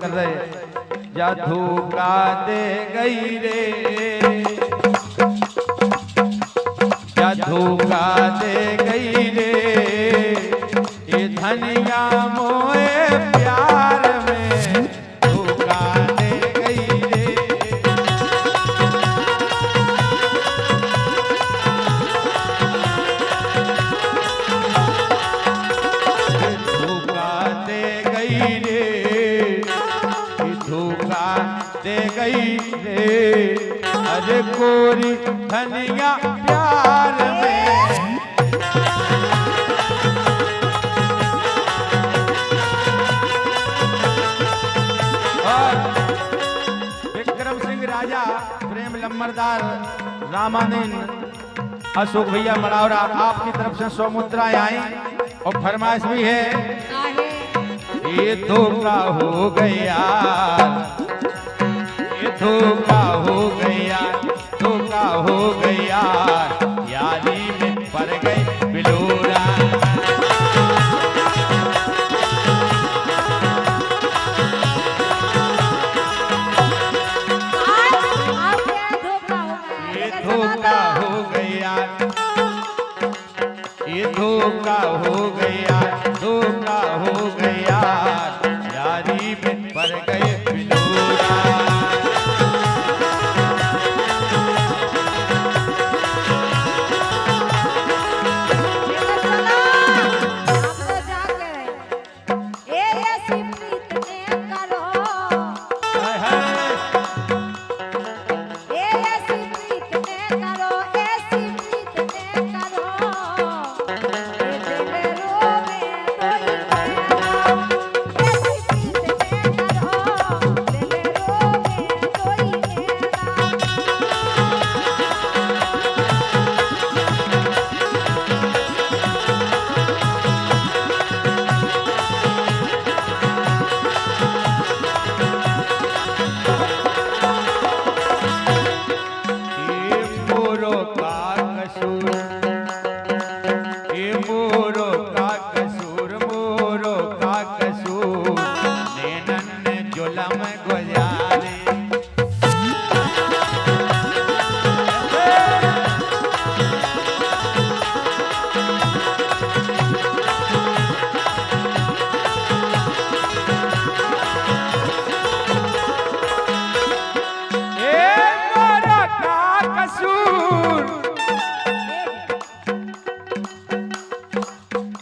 कर रहे या धोखा दे गई रे, या धोखा दे गई रे, ये धनिया मोए प्यार में धोखा दे गई रे। धोखा दे गई रे, धोखा दे गई रे, अरे गोरी धनिया प्यार में। और विक्रम सिंह राजा, प्रेम लम्बरदार, रामानंद, अशोक भैया मड़ावरा, आपकी तरफ से 100 मुद्राएं आई और फरमाइश भी है। ये धोखा हो गया, ये धोखा हो गया, धोखा हो गया, यारी में पड़ गई बिलोरा। ये धोखा हो गया, ये धोखा हो गया, धोखा हो गया, यारी में पड़ गए बिलोरा।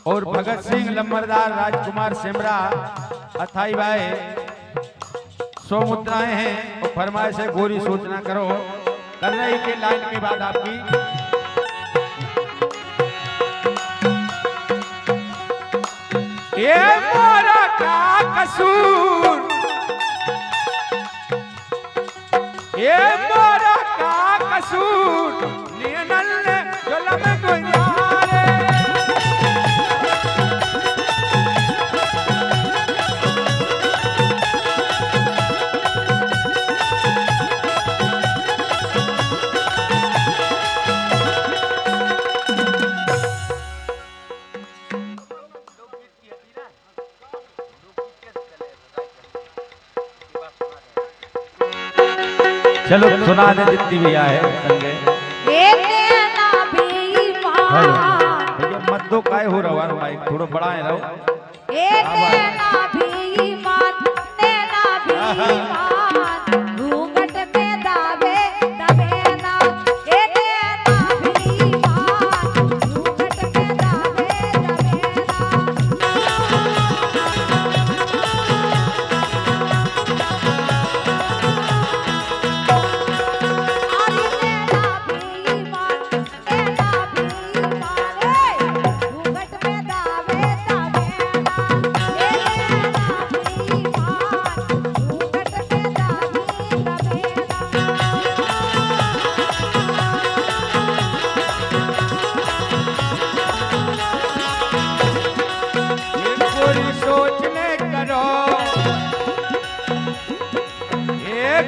और भगत सिंह लम्बरदार, राजकुमार सिमरा, अथाई भाई, 100 मुद्राएं हैं और फरमाइश है गोरी सूचना करो। कर रही के लाइन के बाद आपकी ये मोरा का कसूर, ये मोरा का कसूर, नियनल ने जुल्म गुजारे। चलो सुना दे जितनी भी आए संगे। भैया मत दो काय हो रहा है, माइक थोड़ा बड़ा है रहो।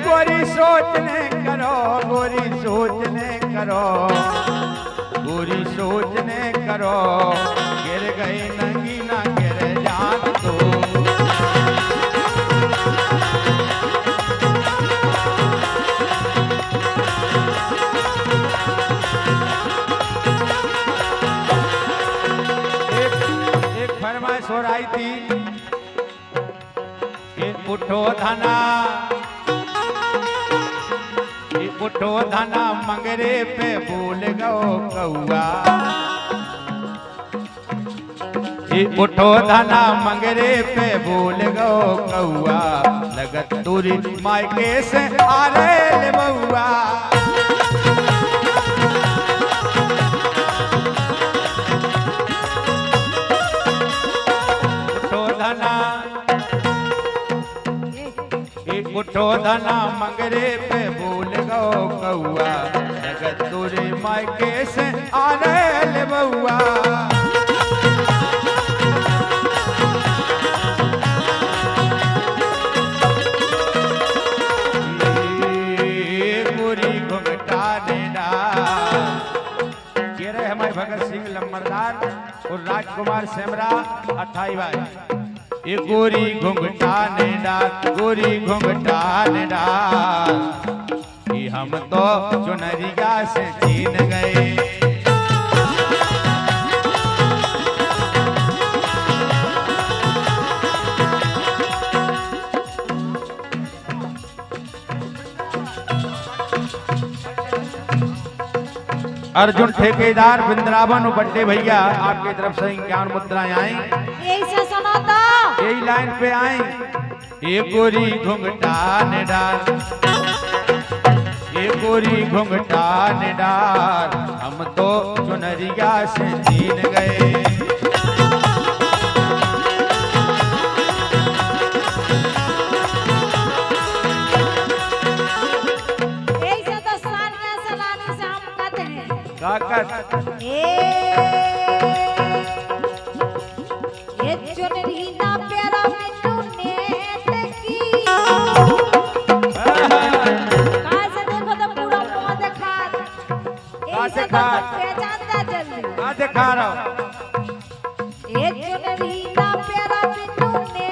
गोरी सोचने करो, गोरी सोचने करो, गोरी सोचने करो, गिर गई नंगी ना गिर जान दो। उठो धना, उठो धना मंगरे पे बोल गो कौआ। उठो धना मंगरे पे बोल गो कौआ, लगत तुरी मायके से आ रे बउआ। उठो धना मंगरे पे बोल गो कौआ, जगत तुरे मायके से आ रे बउआ। गोरी घुंघटा ने डाल, ये रहे हमारे भगत सिंह लम्बरदार और राजकुमार सेमरा 28 भाई। ये गोरी घुंघटा ने डाल, गोरी घुंघटा ने डाल, कि हम तो चुनरिया से छीन गए। अर्जुन ठेकेदार वृंदावन और बड्डे भैया आपकी तरफ से 51 मुद्राएं आई। यही से सुनो तो, यही लाइन पे आई। ये गोरी घुंघटा ने डाल, ये गोरी घुंघटा ने डाल, हम तो चुनरिया से छीन गए। यही से तो सानिया सलानी से हम कहते हैं काकत ये चुनरी ना प्यारा मिट्टू ने की। कहाँ से देखो तो पूरा मुंह दिखा, यही से तो पहचानता जल्दी। कहाँ दिखा रहा हूँ? ये चुनरी ना प्यारा मिट्टू ने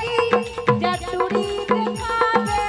की, जटूरी दिखावे।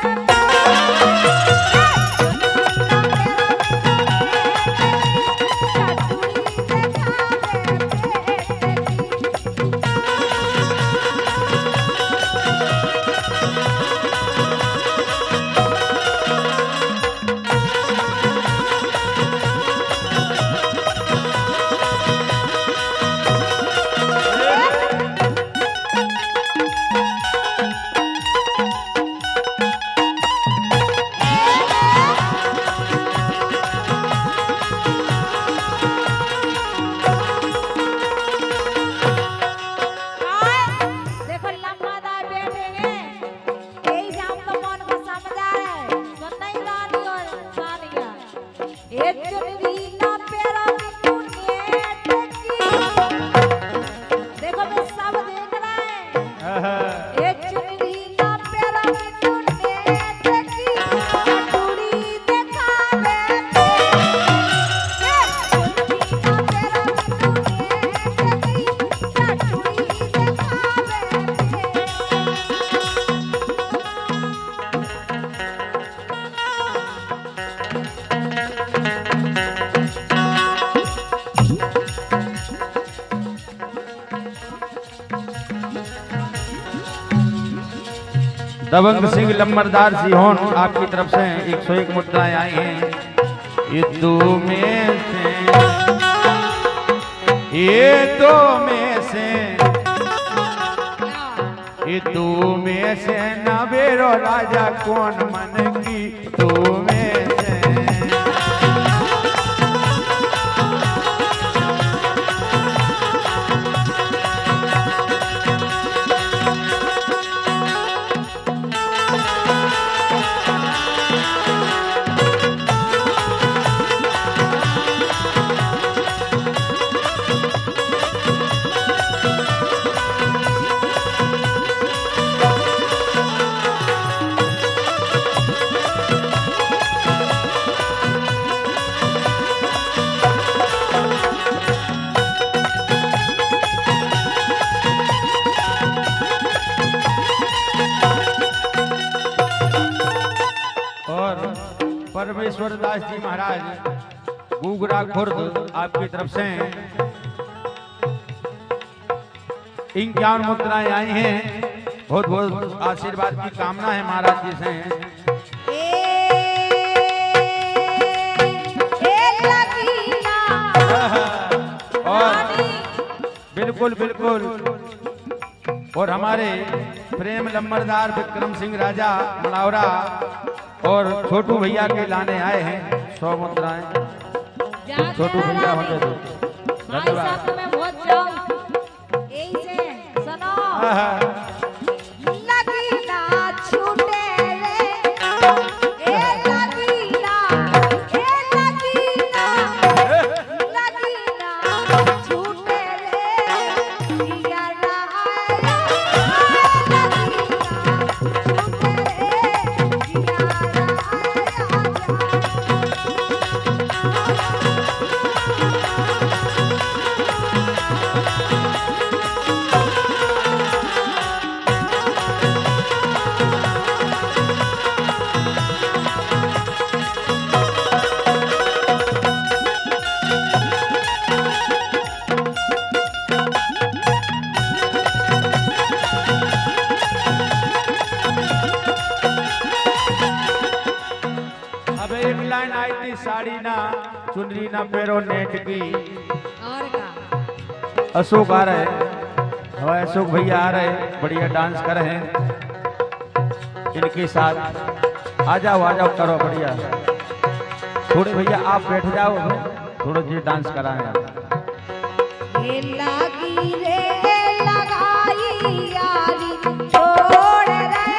दबंग सिंह लम्बरदार सिहोन आपकी तरफ से 101 मुद्राएं आई हैं। ये दो में से, ये दो में से, ये दो में से नवेरो राजा कौन मन की दो में से। परमेश्वर दास जी महाराज गुगरा खुर्द आपकी तरफ से 51 मुद्राएं आई हैं। बहुत बहुत आशीर्वाद की कामना है महाराज जी से। और बिल्कुल बिल्कुल, और हमारे प्रेम लम्बरदार विक्रम सिंह राजा मनावरा और छोटू भैया के लाने आए हैं 100 मुद्राएं। छोटू भैया होंगे तो धन्यवाद। मैं बहुत जाऊं यही से सुनो साड़ी ना चुनरी ना पैरो नेट की। और का अशोक आ रहे, हमारे अशोक भैया आ रहे, बढ़िया डांस कर रहे हैं इनके साथ। आ जाओ करो बढ़िया। थोड़े भैया आप बैठ जाओ, थोड़ा जी डांस कराएं। ये लागी रे लगाई यारी छोड़ रे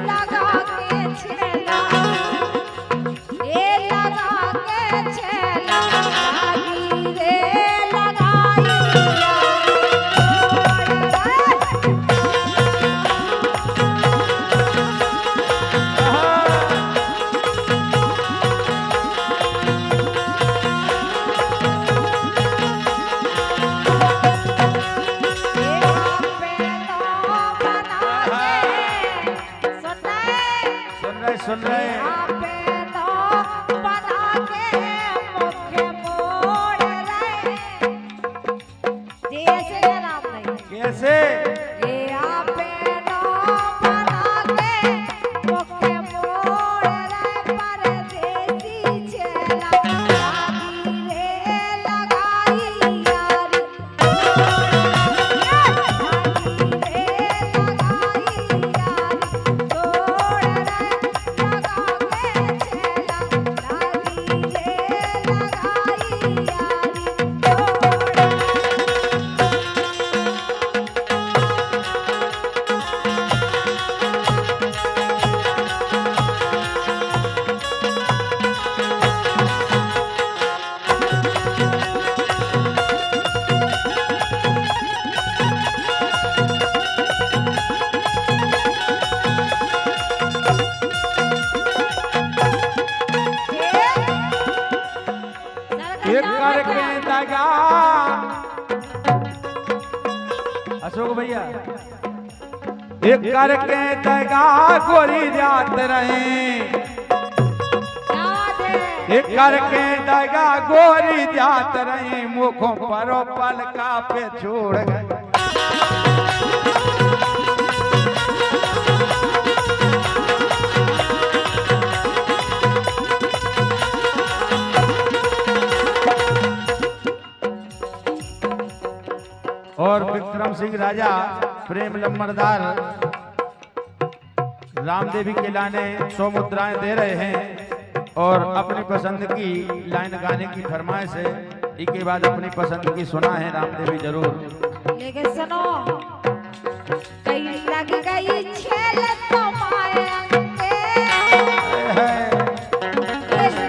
लगा के छेला, ये लगा के छेला लागी रे लगाई सुन रहे कैसे अशोक भैया एक करके तगा गोरी जात रहे, एक करके तगा गोरी जात रही, मुखों पर पलका पे छोड़ गए। और विक्रम सिंह राजा प्रेम लम्बरदार रामदेवी के लाने 100 मुद्राएं दे रहे हैं और अपनी पसंद की लाइन गाने की फरमाइश है। इसके बाद अपनी पसंद की सुना है रामदेवी जरूर। लेकिन सुनो कई लग गई छेल तुम्हारे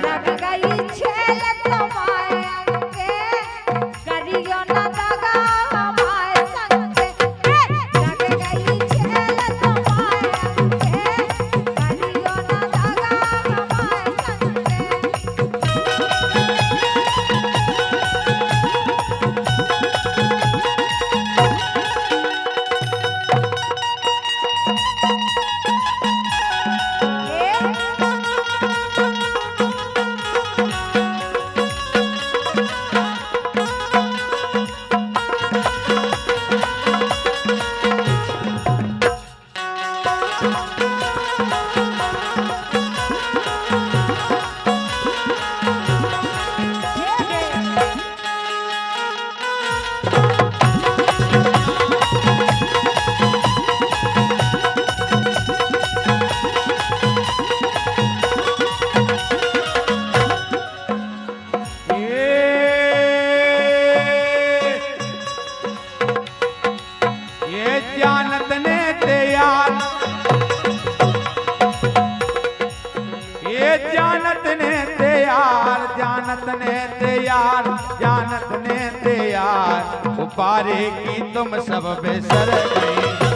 लग गई छेल तुम्हारे करियो ना दगा हमारे संग लग गई छेल तुम्हारे करियो ना दगा हमारे संग जानत ने तैयार, जानत ने तैयार, उपारे की तुम सब बेसर गई।